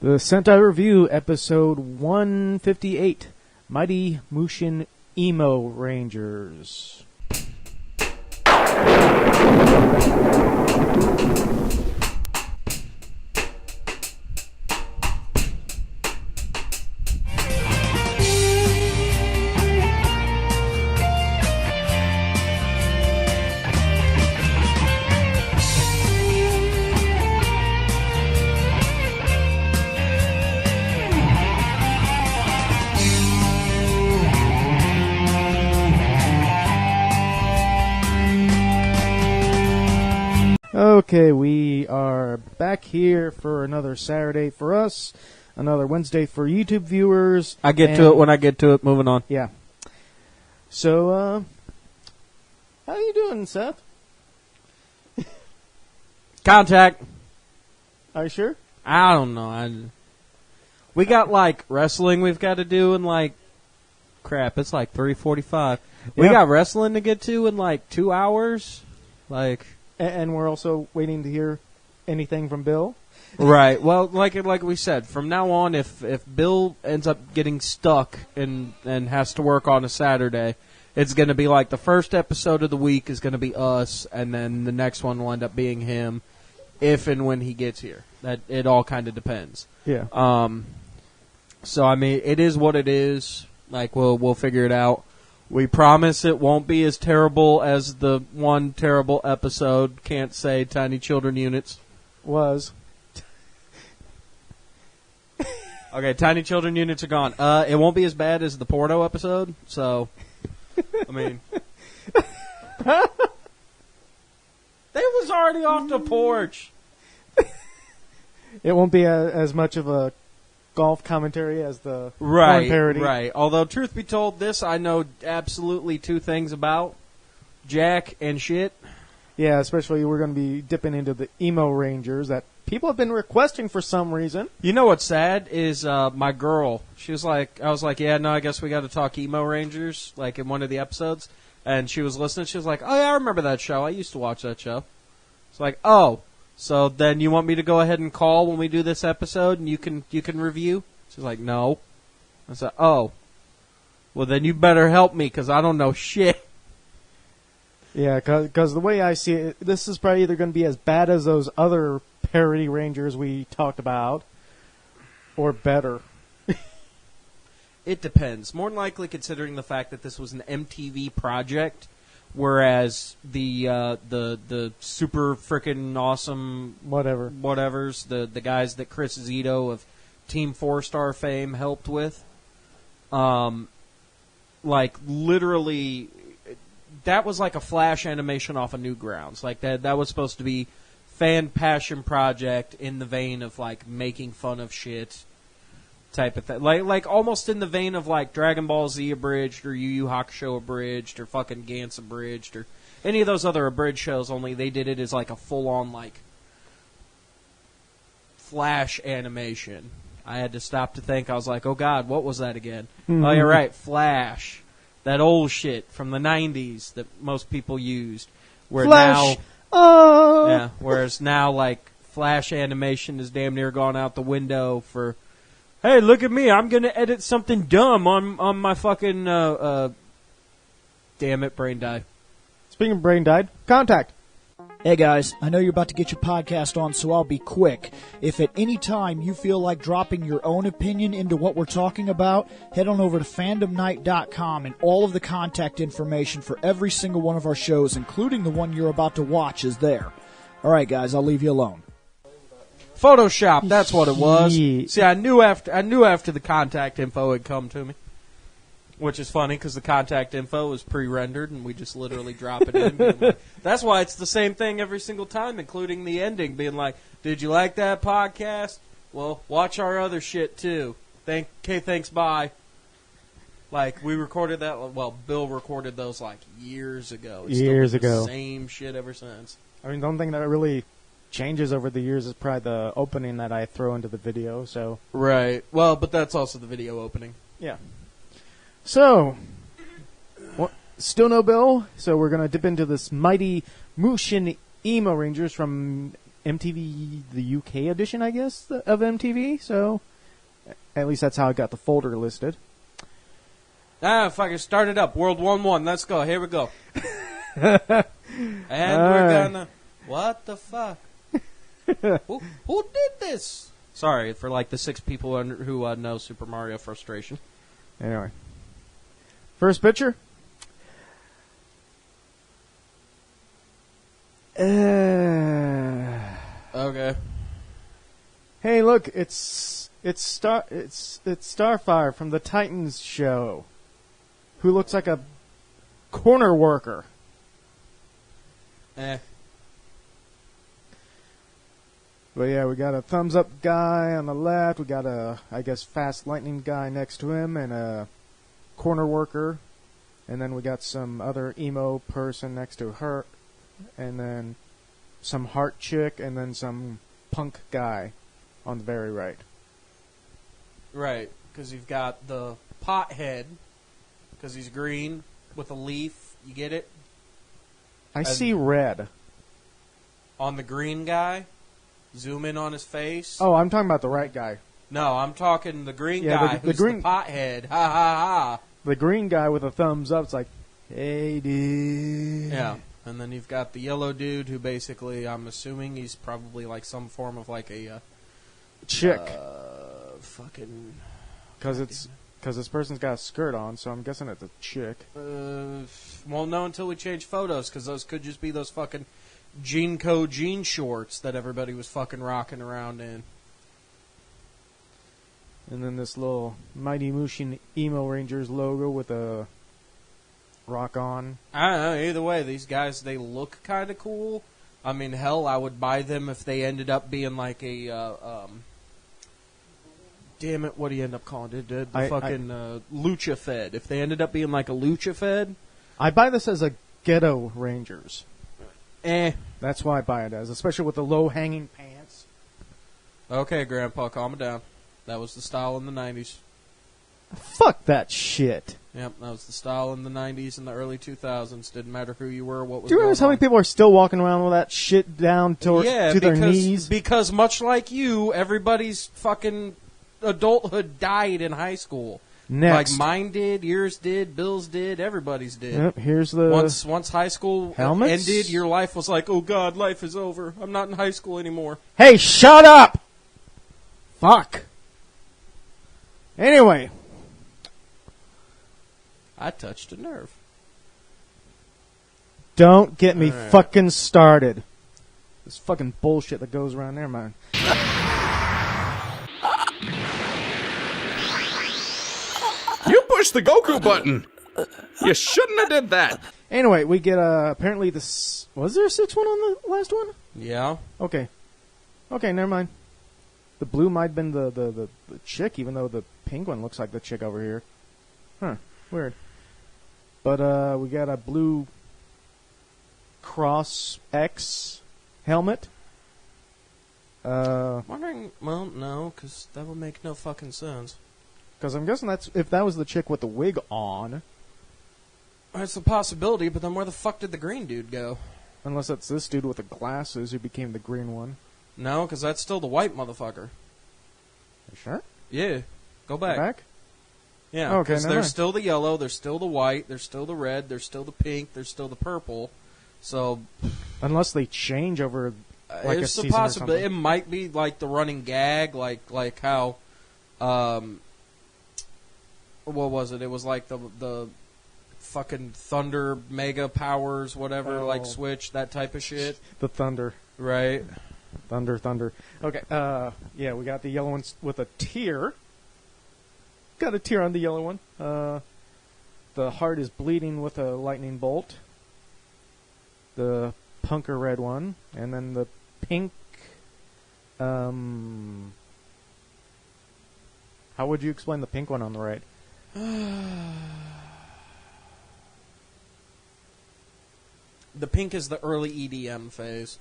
The Sentai Review, episode 158, Mighty Moshin Emo Rangers. Okay, we are back here for another Saturday for us, another Wednesday for YouTube viewers. I get to it when I get to it. Moving on. Yeah. So, how you doing, Seth? Contact. Are you sure? I don't know. We got like wrestling we've got to do in like crap. It's like 3:45. We got wrestling to get to in like 2 hours. Like. And we're also waiting to hear anything from Bill. Right. Well, like we said, from now on, if Bill ends up getting stuck and has to work on a Saturday, it's going to be like the first episode of the week is going to be us, and then the next one will end up being him, if and when he gets here. That it all kind of depends. Yeah. So I mean, it is what it is. Like we'll figure it out. We promise it won't be as terrible as the one terrible episode, Can't Say Tiny Children Units. Was. Okay, Tiny Children Units are gone. It won't be as bad as the porno episode, so, I mean. They was already off the porch. It won't be as much of a golf commentary as the porn parody. Right. Although, truth be told, this I know absolutely two things about. Jack and shit. Yeah, especially we're going to be dipping into the Emo Rangers that people have been requesting for some reason. You know what's sad is my girl. She was like, I was like, yeah, no, I guess we got to talk Emo Rangers, like in one of the episodes. And she was listening. She was like, oh, yeah, I remember that show. I used to watch that show. It's like, oh. So then you want me to go ahead and call when we do this episode and you can review? She's like, no. I said, oh. Well, then you better help me because I don't know shit. Yeah, because the way I see it, this is probably either going to be as bad as those other parody Rangers we talked about or better. It depends. More than likely considering the fact that this was an MTV project. Whereas the super frickin' awesome whatevers, the guys that Chris Zito of Team 4-Star fame helped with, like literally, that was like a flash animation off of Newgrounds. Like that was supposed to be fan passion project in the vein of like making fun of shit. Type of thing, like almost in the vein of like Dragon Ball Z abridged or Yu Yu Hakusho abridged or fucking Gantz abridged or any of those other abridged shows. Only they did it as like a full on like flash animation. I had to stop to think. I was like, oh god, what was that again? Mm-hmm. Oh, you're right, Flash, that old shit from the '90s that most people used. Where Flash. Whereas now like flash animation is damn near gone out the window for. Hey, look at me. I'm going to edit something dumb on my fucking, damn it, brain died. Speaking of brain died, Contact. Hey guys, I know you're about to get your podcast on, so I'll be quick. If at any time you feel like dropping your own opinion into what we're talking about, head on over to fandomnight.com and all of the contact information for every single one of our shows, including the one you're about to watch, is there. Alright guys, I'll leave you alone. Photoshop, that's what it was. See, I knew after the contact info had come to me, which is funny because the contact info is pre-rendered and we just literally drop it in. Like, that's why it's the same thing every single time, including the ending, being like, "Did you like that podcast? Well, watch our other shit too. Thanks, bye." Like we recorded that. Well, Bill recorded those like years ago. It's years still ago. The same shit ever since. I mean, the only thing that really changes over the years is probably the opening that I throw into the video. So right. Well, but that's also the video opening. Yeah. So, still no Bill. So we're gonna dip into this Mighty Moshin Emo Rangers from MTV, the UK edition, I guess, of MTV. So, at least that's how I got the folder listed. Fucking start it up. World 1-1. Let's go. Here we go. And we're gonna... What the fuck? Who did this? Sorry for like the 6 people who know Super Mario Frustration. Anyway. First picture. Okay. Hey, look, it's Starfire from the Titans show, who looks like a corner worker. But yeah, we got a thumbs up guy on the left. We got a, I guess, fast lightning guy next to him, and a corner worker. And then we got some other emo person next to her, and then some heart chick, and then some punk guy on the very right. Right, because you've got the pothead, because he's green with a leaf. You get it? I see red. On the green guy, zoom in on his face. Oh, I'm talking about the right guy. No, I'm talking the green guy who's the pothead. Ha ha ha. The green guy with a thumbs up. It's like, hey, dude. Yeah, and then you've got the yellow dude who basically, I'm assuming he's probably like some form of like a chick. Fucking. Because this person's got a skirt on, so I'm guessing it's a chick. Won't know until we change photos, because those could just be those fucking jean shorts that everybody was fucking rocking around in. And then this little Mighty Moshin Emo Rangers logo with a rock on. I don't know. Either way, these guys, they look kind of cool. I mean, hell, I would buy them if they ended up being like a... damn it, what do you end up calling it? The fucking Lucha Fed. If they ended up being like a Lucha Fed... I buy this as a Ghetto Rangers. That's why I buy it as, especially with the low-hanging pants. Okay, Grandpa, calm it down. That was the style in the 90s. Fuck that shit. Yep, that was the style in the 90s and the early 2000s. Didn't matter who you were, what was Do you realize how many people are still walking around with that shit down to their knees? Because much like you, everybody's fucking adulthood died in high school. Next. Like mine did, yours did, Bill's did, everybody's did. Yep, here's the... Once high school ended, your life was like, oh God, life is over. I'm not in high school anymore. Hey, shut up! Fuck. Anyway. I touched a nerve. Don't get me fucking started. This fucking bullshit that goes around there, man. You pushed the Goku button. You shouldn't have did that. Anyway, we get apparently this. Was there a 6-1 on the last one? Yeah. Okay, never mind. The blue might have been the chick, even though the pink one looks like the chick over here. Huh, weird. But we got a blue Cross X helmet. Wondering, well, no, because that would make no fucking sense. Because I'm guessing if that was the chick with the wig on. It's a possibility, but then where the fuck did the green dude go? Unless that's this dude with the glasses who became the green one. No, because that's still the white motherfucker. You sure? Yeah. Go back. Go back? Yeah, okay, because there's still the yellow, there's still the white, there's still the red, there's still the pink, there's still the purple. So, unless they change over like it's a season or something. It might be like the running gag, like how, what was it? It was like the fucking Thunder Mega Powers, whatever, like Switch, that type of shit. The Thunder. Right. Thunder. Okay, yeah, we got the yellow ones with a tear. Got a tear on the yellow one. The heart is bleeding with a lightning bolt. The punker red one. And then the pink... how would you explain the pink one on the right? The pink is the early EDM phase.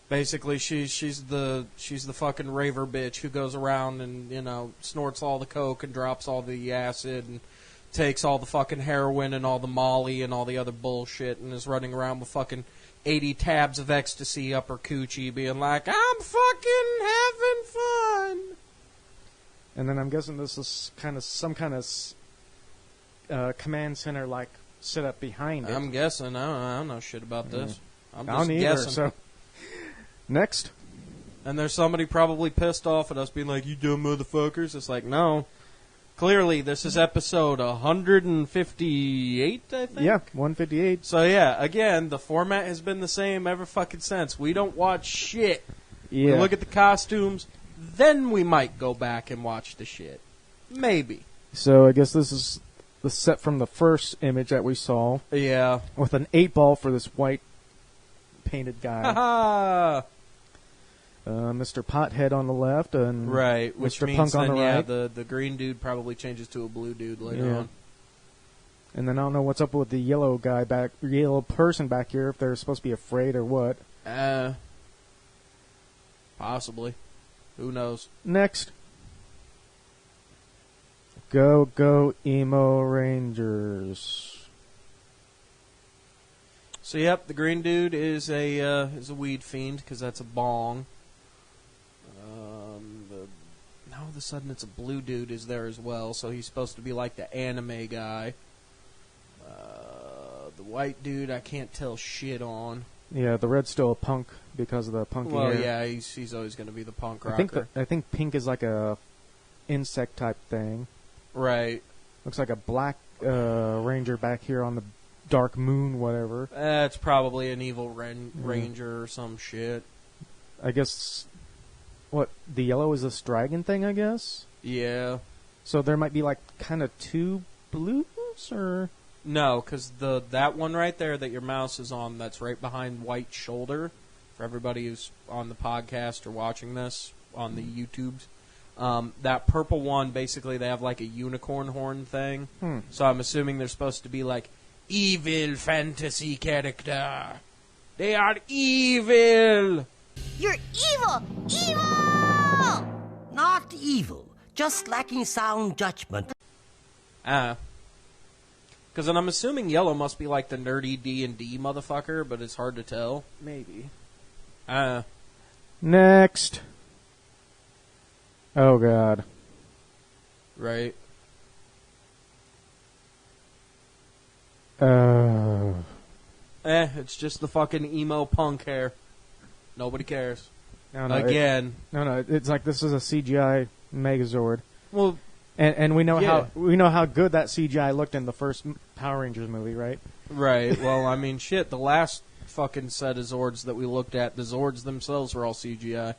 Basically, she's the fucking raver bitch who goes around and snorts all the coke and drops all the acid and takes all the fucking heroin and all the Molly and all the other bullshit and is running around with fucking 80 tabs of ecstasy up her coochie, being like, I'm fucking having fun. And then I'm guessing this is some kind of command center like set up behind it. I'm guessing. I don't know shit about this. I'm just I don't either, guessing. so. Next. And there's somebody probably pissed off at us being like, you dumb motherfuckers. It's like, no. Clearly, this is episode 158, I think? Yeah, 158. So, yeah, again, the format has been the same ever fucking since. We don't watch shit. Yeah. We look at the costumes, then we might go back and watch the shit. Maybe. So I guess this is the set from the first image that we saw. Yeah. With an 8-ball for this white painted guy. Ha Mr. Pothead on the left and Right, which Mr. means Punk on then, the yeah, right. the green dude probably changes to a blue dude later on. And then I don't know what's up with the yellow person back here, if they're supposed to be afraid or what. Possibly. Who knows? Next. Go Emo Rangers. So yep, the green dude is a weed fiend because that's a bong. Now all of a sudden it's a blue dude is there as well, so he's supposed to be like the anime guy. The white dude I can't tell shit on. Yeah, the red's still a punk because of the punky Well, hair. yeah, he's always going to be the punk rocker. I think pink is like a insect type thing. Right. Looks like a black ranger back here on the dark moon, whatever. It's probably an evil ranger or some shit. I guess, what, the yellow is this dragon thing, I guess? Yeah. So there might be like kind of two blues, or? No, because that one right there that your mouse is on, that's right behind white shoulder, for everybody who's on the podcast or watching this on the YouTubes, that purple one, basically they have like a unicorn horn thing. So I'm assuming they're supposed to be like evil fantasy character. They are evil! You're evil! Evil! Not evil, just lacking sound judgment. Because then I'm assuming yellow must be like the nerdy D&D motherfucker, but it's hard to tell. Maybe. Next. Oh, God. Right. It's just the fucking emo punk hair. Nobody cares. No, Again. It's like this is a CGI Megazord. Well, and we know yeah. how good that CGI looked in the first Power Rangers movie, right? Right. Well, I mean, shit. The last fucking set of Zords that we looked at, the Zords themselves were all CGI.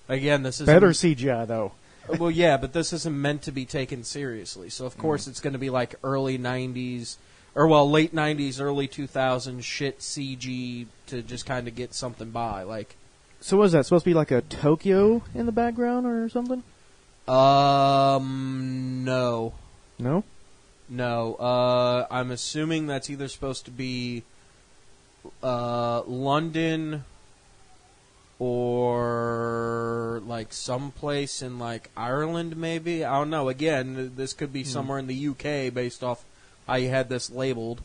Again, this is better CGI though. Well, yeah, but this isn't meant to be taken seriously. So of course it's going to be like early '90s, or well, late '90s, early 2000s shit CG to just kind of get something by. Like, so what is that supposed to be, like a Tokyo in the background or something? No. No? No. I'm assuming that's either supposed to be London or like someplace in like Ireland, maybe. I don't know. Again, this could be somewhere in the UK based off how you had this labeled.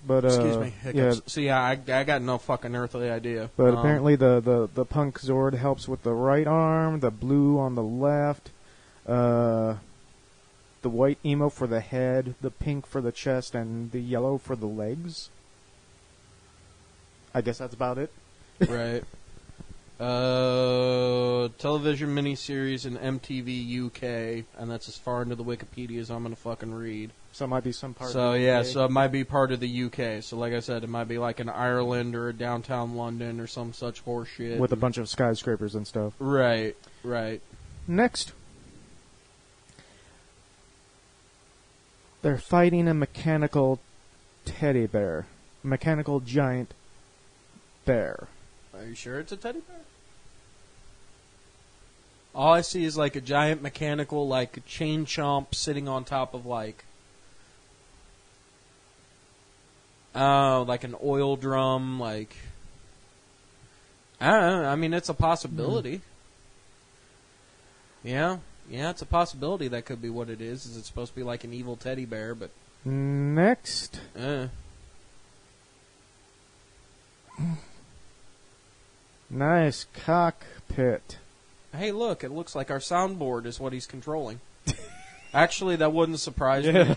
But excuse me, hiccups. yeah. So yeah, I got no fucking earthly idea. But apparently the punk Zord helps with the right arm, the blue on the left, the white emo for the head, the pink for the chest, and the yellow for the legs. I guess that's about it. Right. Television miniseries in MTV UK, and that's as far into the Wikipedia as I'm going to fucking read. So it might be some part So of the yeah, UK. so it might be part of the UK. So like I said, it might be like in Ireland or downtown London or some such horseshit. With a bunch of skyscrapers and stuff. Right, right. Next. They're fighting a mechanical teddy bear. A mechanical giant bear. Are you sure it's a teddy bear? All I see is like a giant mechanical, like chain chomp sitting on top of like an oil drum, like I don't know. I mean, it's a possibility. Yeah, it's a possibility that could be what it is. Is it supposed to be like an evil teddy bear? But Next. Nice cockpit. Hey, look, it looks like our soundboard is what he's controlling. Actually, that wouldn't surprise me.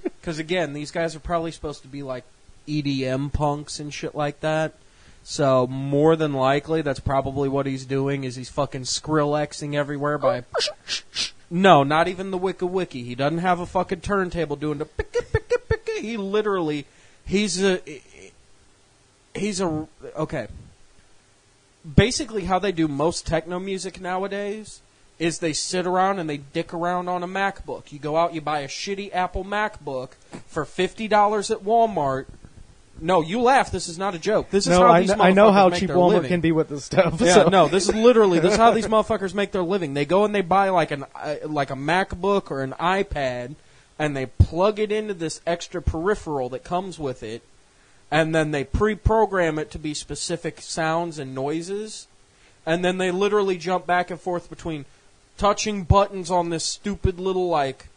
Because, again, these guys are probably supposed to be like EDM punks and shit like that. So, more than likely, that's probably what he's doing, is he's fucking Skrillexing everywhere by... No, not even the Wicca Wiki. He doesn't have a fucking turntable doing the... He literally... He's a... Okay. Basically, how they do most techno music nowadays is they sit around and they dick around on a MacBook. You go out, you buy a shitty Apple MacBook for $50 at Walmart. No, you laugh. This is not a joke. This is how these motherfuckers I know how make cheap their Walmart living. can be with this stuff. Yeah, so. no, this is how these motherfuckers make their living. They go and they buy like a MacBook or an iPad, and they plug it into this extra peripheral that comes with it, and then they pre-program it to be specific sounds and noises, and then they literally jump back and forth between touching buttons on this stupid little, like,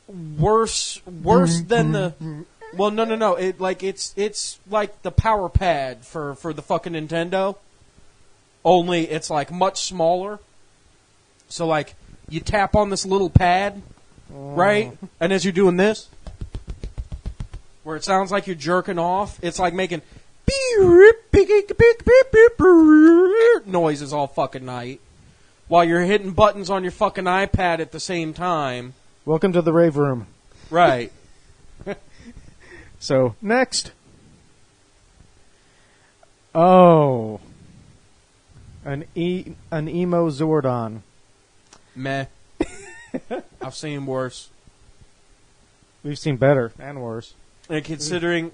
worse than the... Well, no. It's like the power pad for the fucking Nintendo, only it's, like, much smaller. So, like, you tap on this little pad, right? And as you're doing this, where it sounds like you're jerking off, it's like making noises all fucking night while you're hitting buttons on your fucking iPad at the same time. Welcome to the rave room. Right. So, next. Oh. An emo Zordon. Meh. I've seen worse. We've seen better and worse. And considering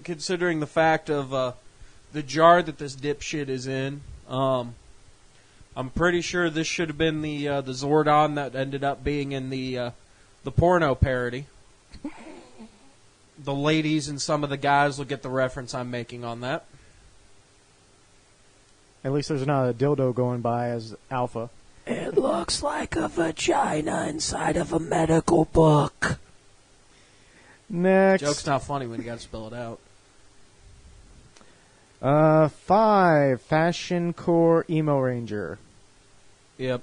the fact of the jar that this dipshit is in, I'm pretty sure this should have been the Zordon that ended up being in the porno parody. The ladies and some of the guys will get the reference I'm making on that. At least there's not a dildo going by as alpha. It looks like a vagina inside of a medical book. Next. Joke's not funny when you gotta spell it out. 5. Fashion Core Emo Ranger. Yep.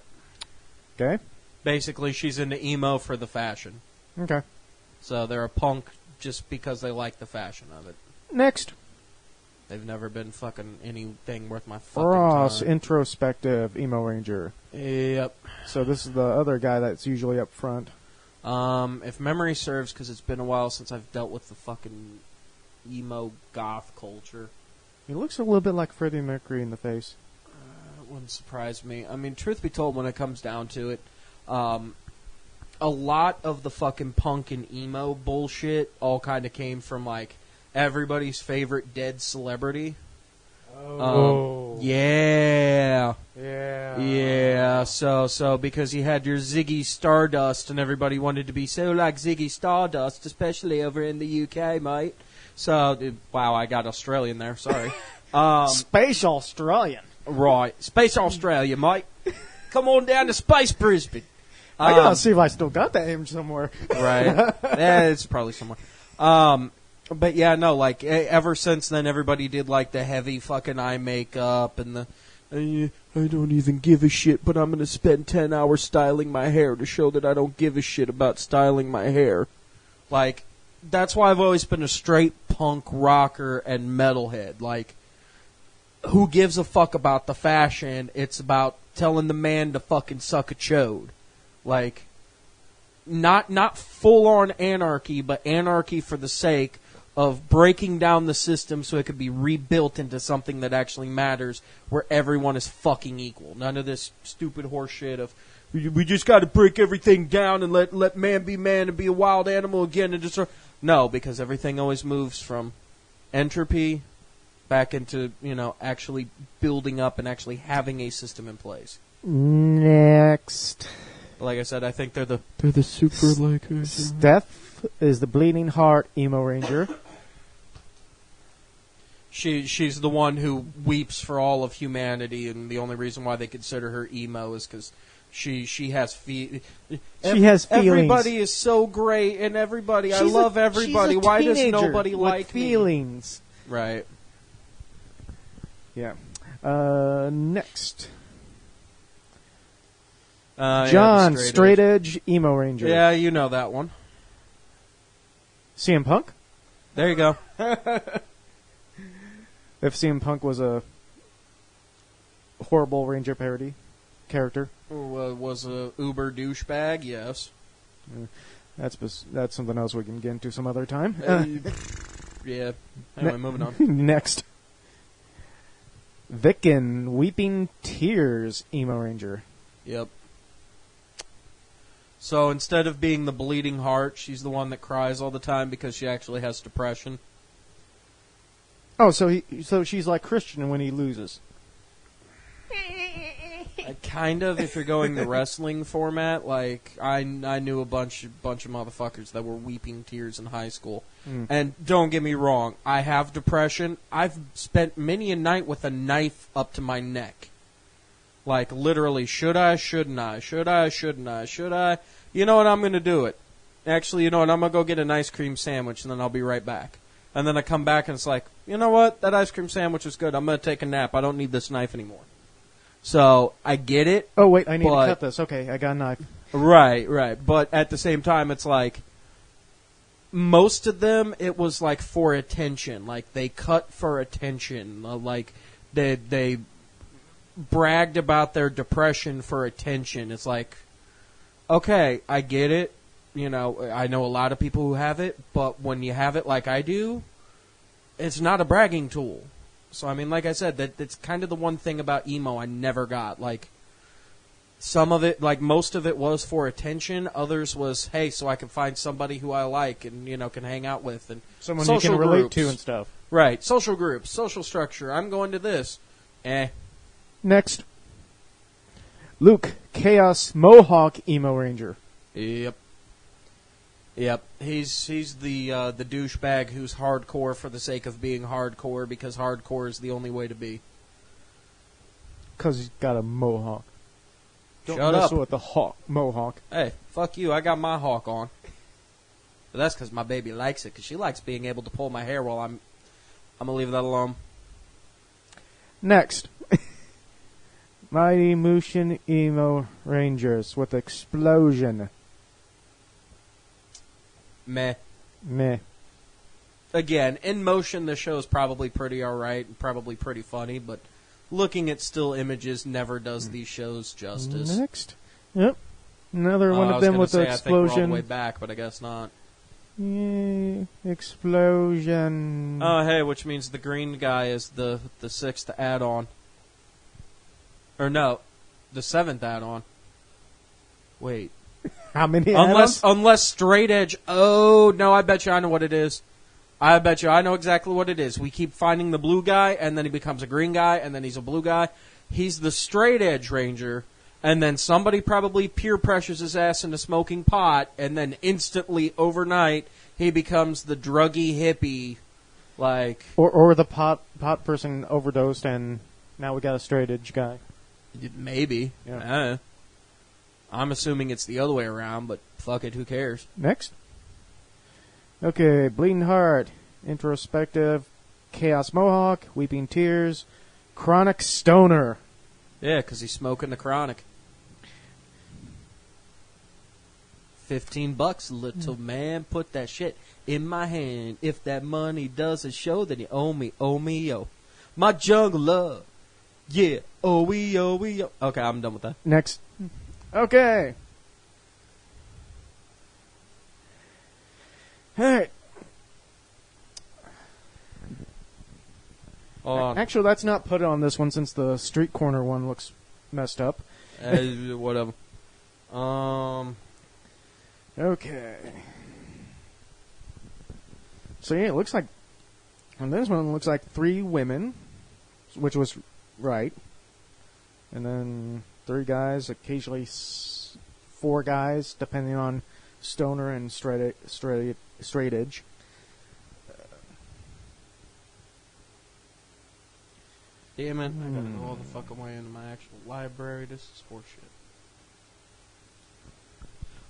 Okay. Basically, she's into emo for the fashion. Okay. So they're a punk just because they like the fashion of it. Next. They've never been fucking anything worth my fucking Ross, time. introspective Emo Ranger. Yep. So this is the other guy that's usually up front. If memory serves, because it's been a while since I've dealt with the fucking emo goth culture. He looks a little bit like Freddie Mercury in the face. It wouldn't surprise me. I mean, truth be told, when it comes down to it, a lot of the fucking punk and emo bullshit all kind of came from, like, everybody's favorite dead celebrity. Oh. Yeah. Yeah. Yeah. So because you had your Ziggy Stardust and everybody wanted to be so like Ziggy Stardust, especially over in the UK, mate. So, wow, I got Australian there. Sorry. Space Australian. Right. Space Australia, mate. Come on down to Space Brisbane. I gotta see if I still got that image somewhere. Right. Yeah, it's probably somewhere. But yeah, no, like, ever since then, everybody did, like, the heavy fucking eye makeup and the, I don't even give a shit, but I'm gonna spend 10 hours styling my hair to show that I don't give a shit about styling my hair. Like, that's why I've always been a straight punk rocker and metalhead. Like, who gives a fuck about the fashion? It's about telling the man to fucking suck a chode. Like, not full-on anarchy, but anarchy for the sake of breaking down the system so it could be rebuilt into something that actually matters, where everyone is fucking equal. None of this stupid horse shit of, we just got to break everything down and let man be man and be a wild animal again and just... No, because everything always moves from entropy back into, actually building up and actually having a system in place. Next. Like I said, I think they're the super likers. Steph is the Bleeding Heart Emo Ranger. She's the one who weeps for all of humanity, and the only reason why they consider her emo is because she has feelings. Everybody is so great, and I love everybody. Why does nobody like feelings? me? Right. Yeah. Next. Yeah, John, Straight Edge Emo Ranger. Yeah, you know that one. CM Punk? There you go. If CM Punk was a horrible Ranger parody character. Was a uber douchebag, yes. That's something else we can get into some other time. Yeah. Anyway, moving on. Next. Vickin, Weeping Tears Emo Ranger. Yep. So instead of being the bleeding heart, she's the one that cries all the time because she actually has depression. Oh, so she's like Christian when he loses. Kind of, if you're going the wrestling format. Like, I knew a bunch of motherfuckers that were weeping tears in high school. And don't get me wrong, I have depression. I've spent many a night with a knife up to my neck. Like, literally, should I, shouldn't I? Should I, shouldn't I? Should I? You know what, I'm going to do it. Actually, you know what, I'm going to go get an ice cream sandwich, and then I'll be right back. And then I come back, and it's like, you know what, that ice cream sandwich is good. I'm going to take a nap. I don't need this knife anymore. So, I get it. Oh, wait, I need to cut this. Okay, I got a knife. Right. But at the same time, it's like, most of them, it was like for attention. Like, they cut for attention. Like, they bragged about their depression for attention. It's like, okay, I get it. You know, I know a lot of people who have it, but when you have it like I do, it's not a bragging tool. So, I mean, like I said, that's kind of the one thing about emo I never got. Like, some of it, like, most of it was for attention. Others was, hey, so I can find somebody who I like and, you know, can hang out with. And someone you can relate to and stuff. Right. Social groups, social structure. I'm going to this. Next. Luke, Chaos Mohawk Emo Ranger. Yep. He's the douchebag who's hardcore for the sake of being hardcore because hardcore is the only way to be. Because he's got a mohawk. Don't Shut mess up. with the mohawk. Hey, fuck you. I got my hawk on. But that's because my baby likes it, because she likes being able to pull my hair while I'm going to leave that alone. Next. Mighty Moshin Emo Rangers with Explosion. Meh. Again, in motion, the show is probably pretty alright and probably pretty funny, but looking at still images never does these shows justice. Next. Yep. Another one of them with the Explosion. I think we're all explosion. the way back, but I guess not. Yay, explosion. Oh, hey, which means the green guy is the sixth add-on. Or no, the seventh add-on. Wait. How many add-ons? Unless Straight Edge... Oh, no, I bet you I know what it is. I bet you I know exactly what it is. We keep finding the blue guy, and then he becomes a green guy, and then he's a blue guy. He's the Straight Edge Ranger, and then somebody probably peer pressures his ass into smoking pot, and then instantly, overnight, he becomes the druggy hippie, like... Or the pot person overdosed, and now we got a Straight Edge guy. Maybe. Yeah. I'm assuming it's the other way around, but fuck it, who cares? Next. Okay, Bleeding Heart, Introspective, Chaos Mohawk, Weeping Tears, Chronic Stoner. Yeah, because he's smoking the Chronic. $15, little man, put that shit in my hand. If that money doesn't show, then you owe me, yo. My jungle love. Yeah, oh, we. Okay, I'm done with that. Next. Okay. Alright. Hold on. Actually, let's not put it on this one since the street corner one looks messed up. Whatever. Okay. So yeah, it looks like on this one it looks like 3 women, which was right, and then 3 guys, occasionally 4 guys, depending on stoner and straight edge. Damn it! I gotta go all the fucking way into my actual library. This is horseshit.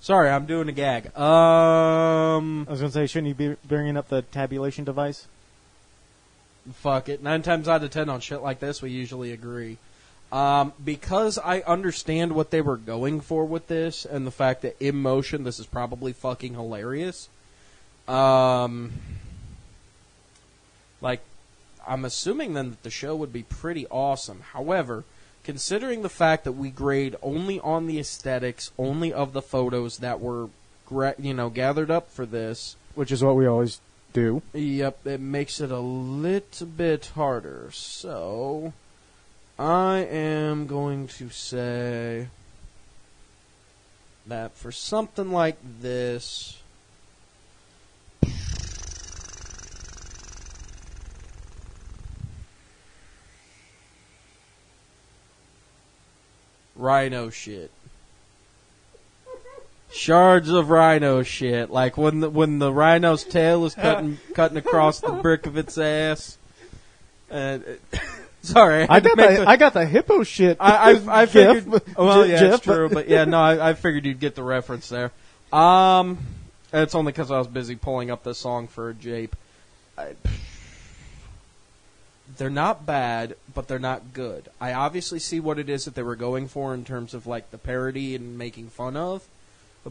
Sorry, I'm doing a gag. I was gonna say, shouldn't you be bringing up the tabulation device? Fuck it. 9 times out of 10 on shit like this, we usually agree. Because I understand what they were going for with this, and the fact that in motion, this is probably fucking hilarious. I'm assuming then that the show would be pretty awesome. However, considering the fact that we grade only on the aesthetics, only of the photos that were, gathered up for this, which is what we always do. Yep, it makes it a little bit harder. So, I am going to say that for something like this, rhino shit. Shards of rhino shit, like when the rhino's tail is cutting across the brick of its ass. Sorry, I got the hippo shit. I figured. Well, yeah, GIF, it's true, but yeah, no, I figured you'd get the reference there. It's only because I was busy pulling up this song for a jape. They're not bad, but they're not good. I obviously see what it is that they were going for in terms of like the parody and making fun of.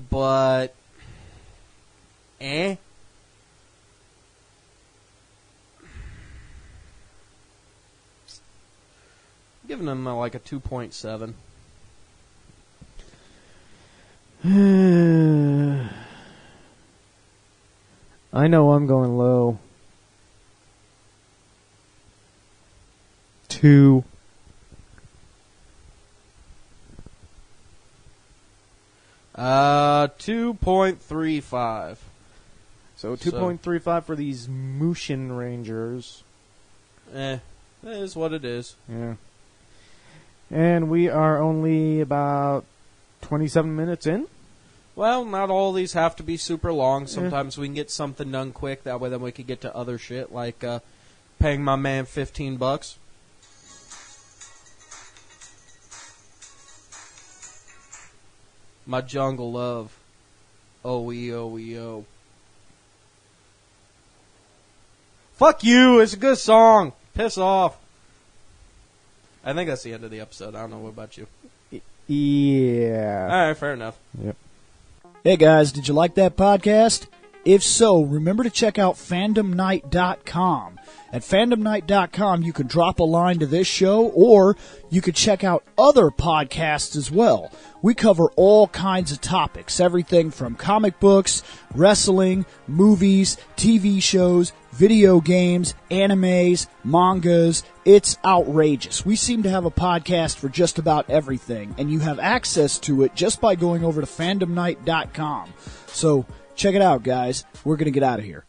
But, I'm giving them like a 2.7. I know I'm going low. 2. $2.35. So 2.35 for these Moshin Rangers. That is what it is. Yeah. And we are only about 27 minutes in. Well, not all these have to be super long. Sometimes we can get something done quick. That way, then we could get to other shit like paying my man $15. My jungle love. O-E-O-E-O. Fuck you! It's a good song! Piss off. I think that's the end of the episode. I don't know what about you. Yeah. Alright, fair enough. Yep. Hey guys, did you like that podcast? If so, remember to check out fandomnight.com. At fandomnight.com, you can drop a line to this show, or you could check out other podcasts as well. We cover all kinds of topics, everything from comic books, wrestling, movies, TV shows, video games, animes, mangas. It's outrageous. We seem to have a podcast for just about everything, and you have access to it just by going over to fandomnight.com. So, check it out, guys. We're going to get out of here.